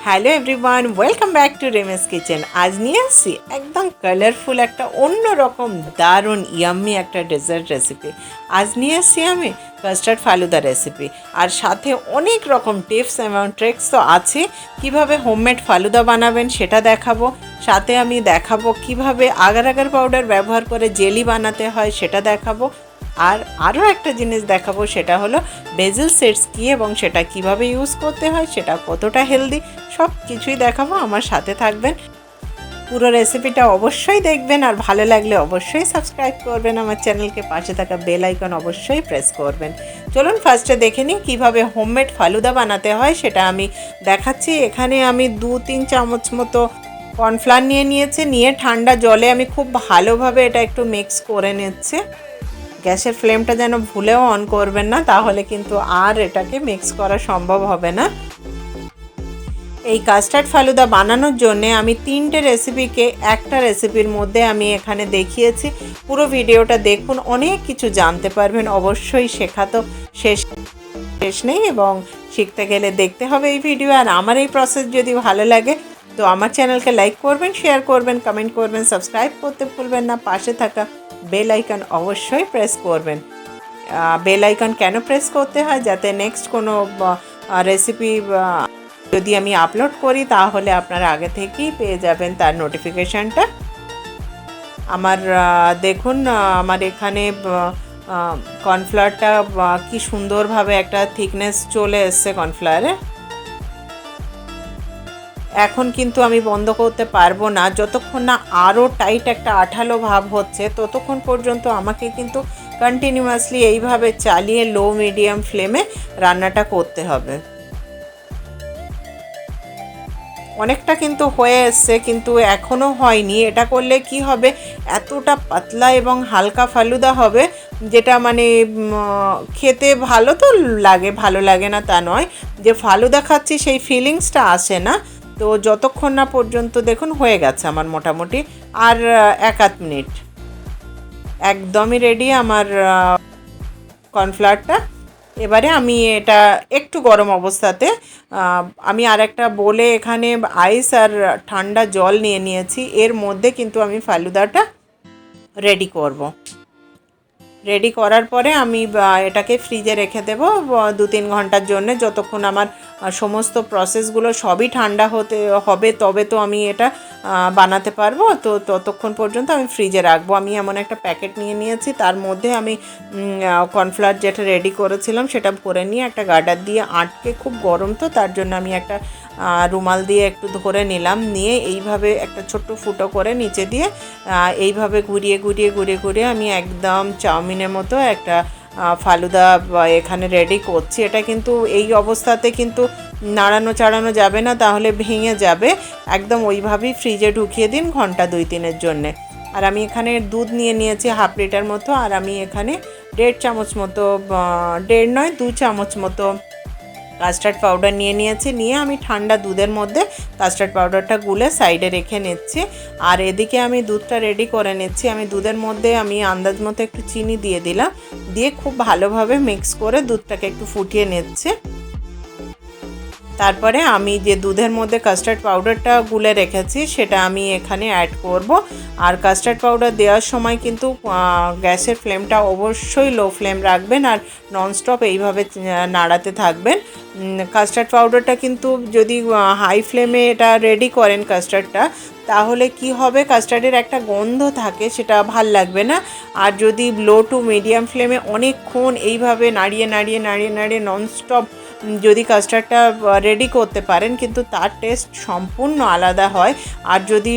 Hello everyone, welcome back to Remes kitchen. আজ নিয়ে আসছি একদম কালারফুল একটা অন্যরকম দারুণ ইয়াম্মি একটা ডেজার্ট রেসিপি। আজ নিয়ে আসছি আমি কাস্টার্ড ফালুদা রেসিপি, আর সাথে অনেক রকম টিপস এবং ট্রিক্স তো আছে। কিভাবে হোমমেড ফালুদা বানাবেন সেটা দেখাবো, সাথে আমি দেখাবো কিভাবে আগার পাউডার ব্যবহার করে জেলি বানাতে হয় সেটা দেখাবো। আর আরও একটা জিনিস দেখাবো, সেটা হলো বেজিল সিডস কী এবং সেটা কিভাবে ইউজ করতে হয়, সেটা কতটা হেলদি, সব কিছুই দেখাবো। আমার সাথে থাকবেন, পুরো রেসিপিটা অবশ্যই দেখবেন, আর ভালো লাগলে অবশ্যই সাবস্ক্রাইব করবেন আমার চ্যানেলকে, পাশে থাকা বেল আইকন অবশ্যই প্রেস করবেন। চলুন ফার্স্টে দেখে নিই কীভাবে হোমমেড ফালুদা বানাতে হয়, সেটা আমি দেখাচ্ছি। এখানে আমি 2-3 চামচ মতো কর্নফ্লাওয়ার নিয়ে ঠান্ডা জলে আমি খুব ভালোভাবে এটা একটু মিক্স করে নিচ্ছি। গ্যাসের ফ্লেমটা যেন ভুলেও অন করবেন না, তাহলে কিন্তু আর এটাকে মিক্স করা সম্ভব হবে না। এই কাস্টার্ড ফালুদা বানানোর জন্য আমি 3টে রেসিপিকে একটা রেসিপির মধ্যে আমি এখানে দেখিয়েছি। পুরো ভিডিওটা দেখুন, অনেক কিছু জানতে পারবেন। অবশ্যই শেখা তো শেষ নেই, এবং শিখতে গেলে দেখতে হবে এই ভিডিও। আর আমার এই প্রসেস যদি ভালো লাগে তো আমার চ্যানেলকে লাইক করবেন, শেয়ার করবেন, কমেন্ট করবেন, সাবস্ক্রাইব করতে ভুলবেন না, পাশে থাকা বেল আইকন অবশ্যই প্রেস করবেন। বেল আইকন কেন প্রেস করতে হয়? যাতে নেক্সট কোনো রেসিপি যদি আমি আপলোড করি তাহলে আপনারা আগে থেকেই পেয়ে যাবেন তার নোটিফিকেশানটা। আমার দেখুন, আমার এখানে কর্নফ্লাওয়ারটা কি সুন্দরভাবে একটা থিকনেস চলে এসছে কর্নফ্লাওয়ারে। এখন কিন্তু আমি বন্ধ করতে পারবো না, যতক্ষণ না আরও টাইট একটা আঠালো ভাব হচ্ছে ততক্ষণ পর্যন্ত আমাকে কিন্তু কন্টিনিউয়াসলি এইভাবে চালিয়ে লো মিডিয়াম ফ্লেমে রান্নাটা করতে হবে। অনেকটা কিন্তু হয়ে এসছে, কিন্তু এখনও হয়নি। এটা করলে কি হবে, এতটা পাতলা এবং হালকা ফালুদা হবে যেটা মানে খেতে ভালো তো লাগে, ভালো লাগে না তা নয়, যে ফালুদা খাচ্ছি সেই ফিলিংসটা আসে না। তো যতক্ষণ না পর্যন্ত দেখুন হয়ে গেছে আমার মোটামুটি, আর 1-8 মিনিট একদমই রেডি আমার কর্নফ্লাওয়ারটা। এবারে আমি এটা একটু গরম অবস্থাতে আমি আর একটা বলে এখানে আইস আর ঠান্ডা জল নিয়েছি। এর মধ্যে কিন্তু আমি ফালুদাটা রেডি করব। রেডি করার পরে আমি এটাকে ফ্রিজে রেখে দেবো 2-3 ঘন্টার জন্য, যতক্ষণ আমার সমস্ত প্রসেসগুলো সবই ঠান্ডা হতে হবে, তবে তো আমি এটা বানাতে পারবো। তো ততক্ষণ পর্যন্ত আমি ফ্রিজে রাখবো। আমি এমন একটা প্যাকেট নিয়েছি, তার মধ্যে আমি কর্নফ্লাওয়ার যেটা রেডি করেছিলাম সেটা ভরে নিয়ে একটা গার্ডার দিয়ে আটকে, খুব গরম তো তার জন্য আমি একটা রুমাল দিয়ে একটু ধরে নিলাম, নিয়ে এইভাবে একটা ছোট্ট ফুটো করে নিচে দিয়ে এইভাবে ঘুরিয়ে আমি একদম চাউমিনের মতো একটা ফালুদা এখানে রেডি করছি। এটা কিন্তু এই অবস্থাতে কিন্তু নাড়ানো চাড়ানো যাবে না, তাহলে ভেঙে যাবে। একদম ওইভাবেই ফ্রিজে ঢুকিয়ে দিন ঘন্টা 2-3-এর জন্যে। আর আমি এখানে দুধ নিয়েছি 1/2 লিটার মতো, আর আমি এখানে 1.5 চামচ মতো, 2 চামচ মতো কাস্টার্ড পাউডার নিয়ে আমি ঠান্ডা দুধের মধ্যে কাস্টার্ড পাউডারটা গুলে সাইডে রেখে নিচ্ছি। আর এদিকে আমি দুধটা রেডি করে নিচ্ছি। আমি দুধের মধ্যে আমি আন্দাজ মতো একটু চিনি দিয়ে দিলাম, দিয়ে খুব ভালোভাবে মিক্স করে দুধটাকে একটু ফুটিয়ে নিচ্ছি। তারপরে আমি যে দুধের মধ্যে কাস্টার্ড পাউডারটা গুলে রেখেছি সেটা আমি এখানে অ্যাড করব। আর কাস্টার্ড পাউডার দেওয়ার সময় কিন্তু গ্যাসের ফ্লেমটা অবশ্যই লো ফ্লেম রাখবেন, আর ননস্টপ এইভাবে নাড়াতে থাকবেন। কাস্টার্ড পাউডারটা কিন্তু যদি হাই ফ্লেমে এটা রেডি করেন কাস্টার্ডটা, তাহলে কি হবে, কাস্টার্ডের একটা গন্ধ থাকে, সেটা ভাল লাগবে না। আর যদি লো টু মিডিয়াম ফ্লেমে অনেকক্ষণ এইভাবে নাড়িয়ে ননস্টপ যদি কাস্টার্ডটা রেডি করতে পারেন, কিন্তু তার টেস্ট সম্পূর্ণ আলাদা হয়। আর যদি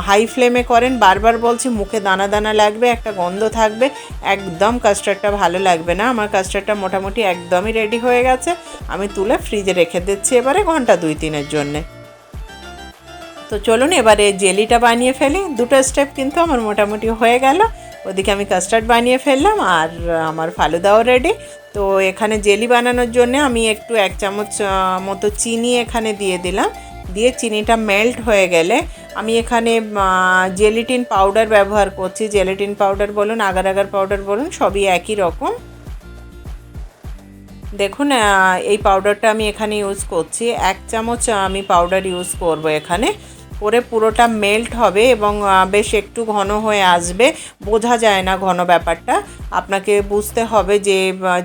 হাই ফ্লেমে করেন, বারবার বলছি, মুখে দানা দানা লাগবে, একটা গন্ধ থাকবে, একদম কাস্টার্ডটা ভালো লাগবে না। আমার কাস্টার্ডটা মোটামুটি একদমই রেডি হয়ে গেছে। আমি তুলে ফ্রিজে রেখে দিচ্ছি এবারে ঘন্টা 2-3-এর জন্যে। তো চলুন এবারে জেলিটা বানিয়ে ফেলি। 2টো স্টেপ কিন্তু আমার মোটামুটি হয়ে গেল। ওদিকে আমি কাস্টার্ড বানিয়ে ফেললাম, আর আমার ফালুদাও রেডি। তো এখানে জেলি বানানোর জন্য আমি একটু 1 চামচ মতো চিনি এখানে দিয়ে দিলাম। দিয়ে চিনিটা মেল্ট হয়ে গেলে আমি এখানে জেলিটিন পাউডার ব্যবহার করছি। জেলিটিন পাউডার বলুন, আগার পাউডার বলুন, সবই একই রকম। দেখুন এই পাউডারটা আমি এখানে ইউজ করছি, 1 চামচ আমি পাউডার ইউজ করব এখানে। করে পুরোটা মেল্ট হবে এবং বেশ একটু ঘন হয়ে আসবে, বোঝা যায় না ঘন ব্যাপারটা। আপনাকে বুঝতে হবে যে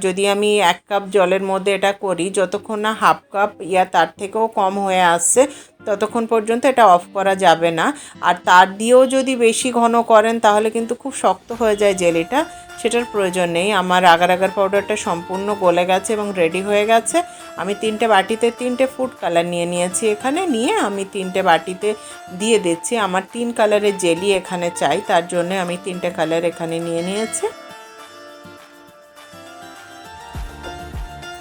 যদি আমি 1 কাপ জলের মধ্যে এটা করি, যতক্ষণ না হাফ কাপ ইয়া তার থেকেও কম হয়ে আসছে ততক্ষণ পর্যন্ত এটা অফ করা যাবে না। আর তার দিয়েও যদি বেশি ঘন করেন তাহলে কিন্তু খুব শক্ত হয়ে যায় জেলিটা, সেটার প্রয়োজন নেই। আমার আগার আগার পাউডারটা সম্পূর্ণ গলে গেছে এবং রেডি হয়ে গেছে। আমি 3টে বাটিতে 3টে ফুড কালার নিয়ে নিয়েছি এখানে, নিয়ে আমি 3টে বাটিতে দিয়ে দিচ্ছি। আমার 3 কালারের জেলি এখানে চাই, তার জন্য আমি 3টে কালার এখানে নিয়ে নিয়েছি।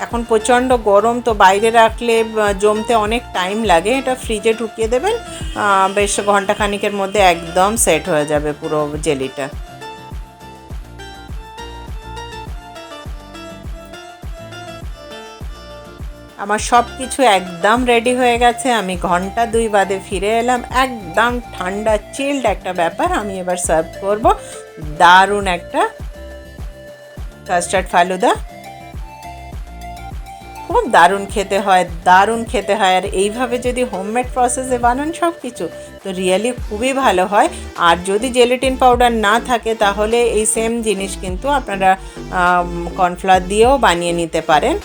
এখন প্রচণ্ড গরম, তো বাইরে রাখলে জমতে অনেক টাইম লাগে, এটা ফ্রিজে ঢুকিয়ে দেবেন, বেশ ঘন্টাখানিকের মধ্যে একদম সেট হয়ে যাবে পুরো জেলিটা। আমার সব কিছু একদম রেডি হয়ে গেছে। আমি ঘন্টা 2 বাদে ফিরে এলাম, একদম ঠান্ডা চিল্ড একটা ব্যাপার। আমি এবার সার্ভ করব দারুণ একটা কাস্টার্ড ফালুদা। খুব দারুণ খেতে হয়, দারুণ খেতে হয়। আর এইভাবে যদি হোমমেড প্রসেসে বানান সব কিছু, তো রিয়েলি খুবই ভালো হয়। আর যদি জেলেটিন পাউডার না থাকে তাহলে এই সেম জিনিস কিন্তু আপনারা কর্নফ্লাওয়ার দিয়েও বানিয়ে নিতে পারেন,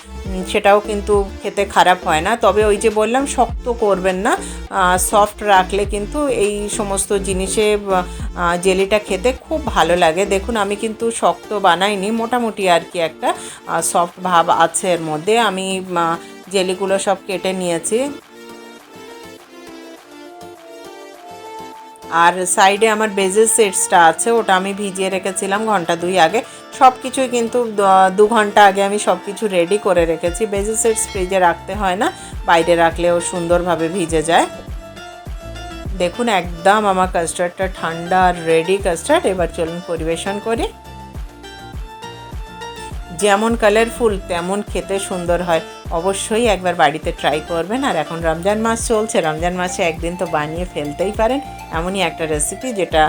সেটাও কিন্তু খেতে খারাপ হয় না। তবে ওই যে বললাম, শক্ত করবেন না, সফট রাখলে কিন্তু এই সমস্ত জিনিসে জেলিটা খেতে খুব ভালো লাগে। দেখুন আমি কিন্তু শক্ত বানাইনি, মোটামুটি আর কি একটা সফট ভাব আছে এর মধ্যে। আমি জেলিগুলো সব কেটে নিয়েছি। আর সাইডে আমার বেজিল সিডসটা আছে, ওটা আমি ভিজিয়ে রেখেছিলাম ঘন্টা 2 আগে। সব কিছুই কিন্তু 2 ঘন্টা আগে আমি সব কিছু রেডি করে রেখেছি। বেজিল সিডস ফ্রিজে রাখতে হয় না, বাইরে রাখলেও সুন্দরভাবে ভিজে যায়। দেখুন একদম আমার কাস্টার্ডটা ঠান্ডা আর রেডি কাস্টার্ড। এবার চলুন পরিবেশন করি। যেমন কালারফুল তেমন খেতে সুন্দর হয়। অবশ্যই একবার বাড়িতে ট্রাই করবেন। আর এখন রমজান মাস চলছে, রমজান মাসে একদিন তো বানিয়ে ফেলতেই পারেন। এমনই একটা রেসিপি যেটা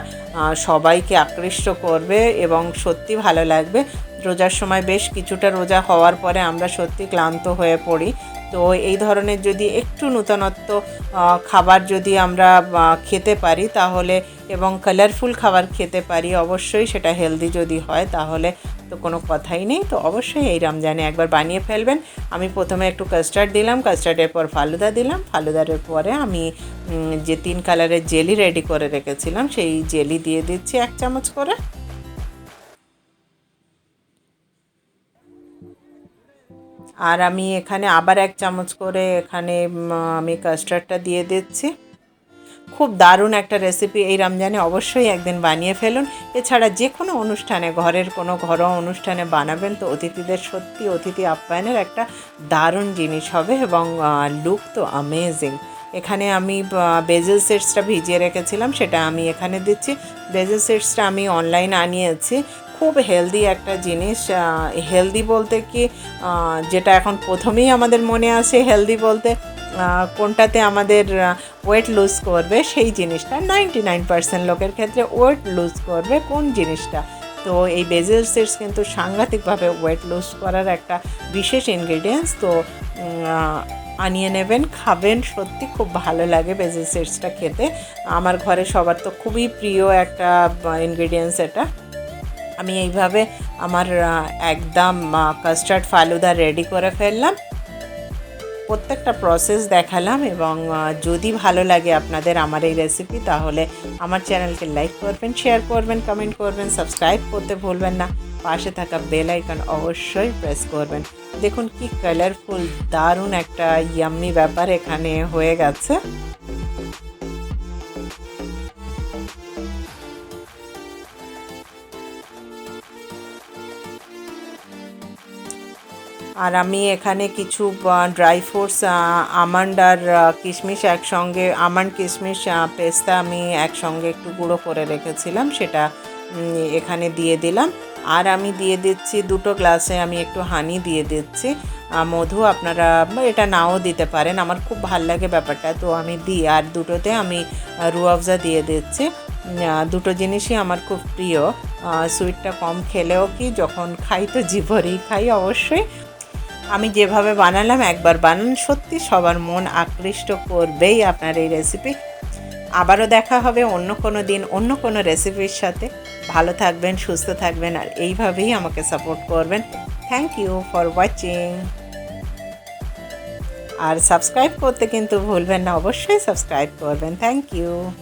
সবাইকে আকৃষ্ট করবে এবং সত্যি ভালো লাগবে। রোজার সময় বেশ কিছুটা রোজা হওয়ার পরে আমরা সত্যি ক্লান্ত হয়ে পড়ি, তো এই ধরনের যদি একটু নূতনত্ব খাবার যদি আমরা খেতে পারি তাহলে, এবং কালারফুল খাবার খেতে পারি, অবশ্যই সেটা হেলদি যদি হয় তাহলে তো কোনো কথাই নেই। তো অবশ্যই এই রমজানে একবার বানিয়ে ফেলবেন। আমি প্রথমে একটু কাস্টার্ড দিলাম, কাস্টার্ডের পর ফালুদা দিলাম, ফালুদার পরে আমি যে 3 কালারের জেলি রেডি করে রেখেছিলাম সেই জেলি দিয়ে দিচ্ছি 1 চামচ করে। আর আমি এখানে আবার 1 চামচ করে এখানে আমি কাস্টার্ডটা দিয়ে দিচ্ছি। খুব দারুণ একটা রেসিপি, এই রমজানে অবশ্যই একদিন বানিয়ে ফেলুন। এছাড়া যে কোনো অনুষ্ঠানে, ঘরের কোনো ঘরোয়া অনুষ্ঠানে বানাবেন তো অতিথিদের সত্যি অতিথি আপ্যায়নের একটা দারুণ জিনিস হবে এবং লুক তো অ্যামেজিং। এখানে আমি বেজিল সিডসটা ভিজিয়ে রেখেছিলাম, সেটা আমি এখানে দিচ্ছি। বেজিল সিডসটা আমি অনলাইন আনিয়েছি, খুব হেলদি একটা জিনিস। হেলদি বলতে কি, যেটা এখন প্রথমেই আমাদের মনে আসে হেলদি বলতে, কোনটাতে আমাদের ওয়েট লুজ করবে সেই জিনিসটা 99% লোকের ক্ষেত্রে ওয়েট লুজ করবে কোন জিনিসটা। তো এই বেজিল সিডস কিন্তু সাংঘাতিকভাবে ওয়েট লুজ করার একটা বিশেষ ইনগ্রিডিয়েন্টস। তো আনিয়ে নেবেন, খাবেন, সত্যি খুব ভালো লাগে বেজিল সিডসটা খেতে। আমার ঘরে সবার তো খুবই প্রিয় একটা ইনগ্রিডিয়েন্টস এটা। আমি এইভাবে আমার একদম কাস্টার্ড ফালুদা রেডি করে ফেললাম, প্রত্যেকটা প্রসেস দেখালাম। এবং যদি ভালো লাগে আপনাদের আমার এই রেসিপি তাহলে আমার চ্যানেলকে লাইক করবেন, শেয়ার করবেন, কমেন্ট করবেন, সাবস্ক্রাইব করতে ভুলবেন না। পাশে থাকা বেল আইকন অবশ্যই প্রেস করবেন। দেখুন কি কালারফুল, দারুণ একটা ইয়াম্মি ব্যাপার এখানে হয়ে গেছে। আর আমি এখানে কিছু ড্রাই ফ্রুটস, আমন্ড আর কিশমিশ একসঙ্গে, আমন্ড কিশমিশ পেস্তা আমি একসঙ্গে একটু গুঁড়ো করে রেখেছিলাম, সেটা এখানে দিয়ে দিলাম। আর আমি দিয়ে দিচ্ছি 2টো গ্লাসে আমি একটু হানি দিয়ে দিচ্ছি, মধু আপনারা এটা নাও দিতে পারেন, আমার খুব ভাল লাগে ব্যাপারটা তো আমি দিই। আর 2টোতে আমি রুয়াবজা দিয়ে দিচ্ছি। 2টো জিনিসই আমার খুব প্রিয়। সুইটটা কম খেলেও কি, যখন খাই তো জিভরেই খাই অবশ্যই। আমি যেভাবে বানালাম একবার বানান, সত্যি সবার মন আকৃষ্ট করবেই আপনার এই রেসিপি। আবারও দেখা হবে অন্য কোনো দিন অন্য কোনো রেসিপির সাথে। ভালো থাকবেন, সুস্থ থাকবেন, আর এইভাবেই আমাকে সাপোর্ট করবেন। Thank you for watching. আর সাবস্ক্রাইব করতে কিন্তু ভুলবেন না, অবশ্যই সাবস্ক্রাইব করবেন। Thank you.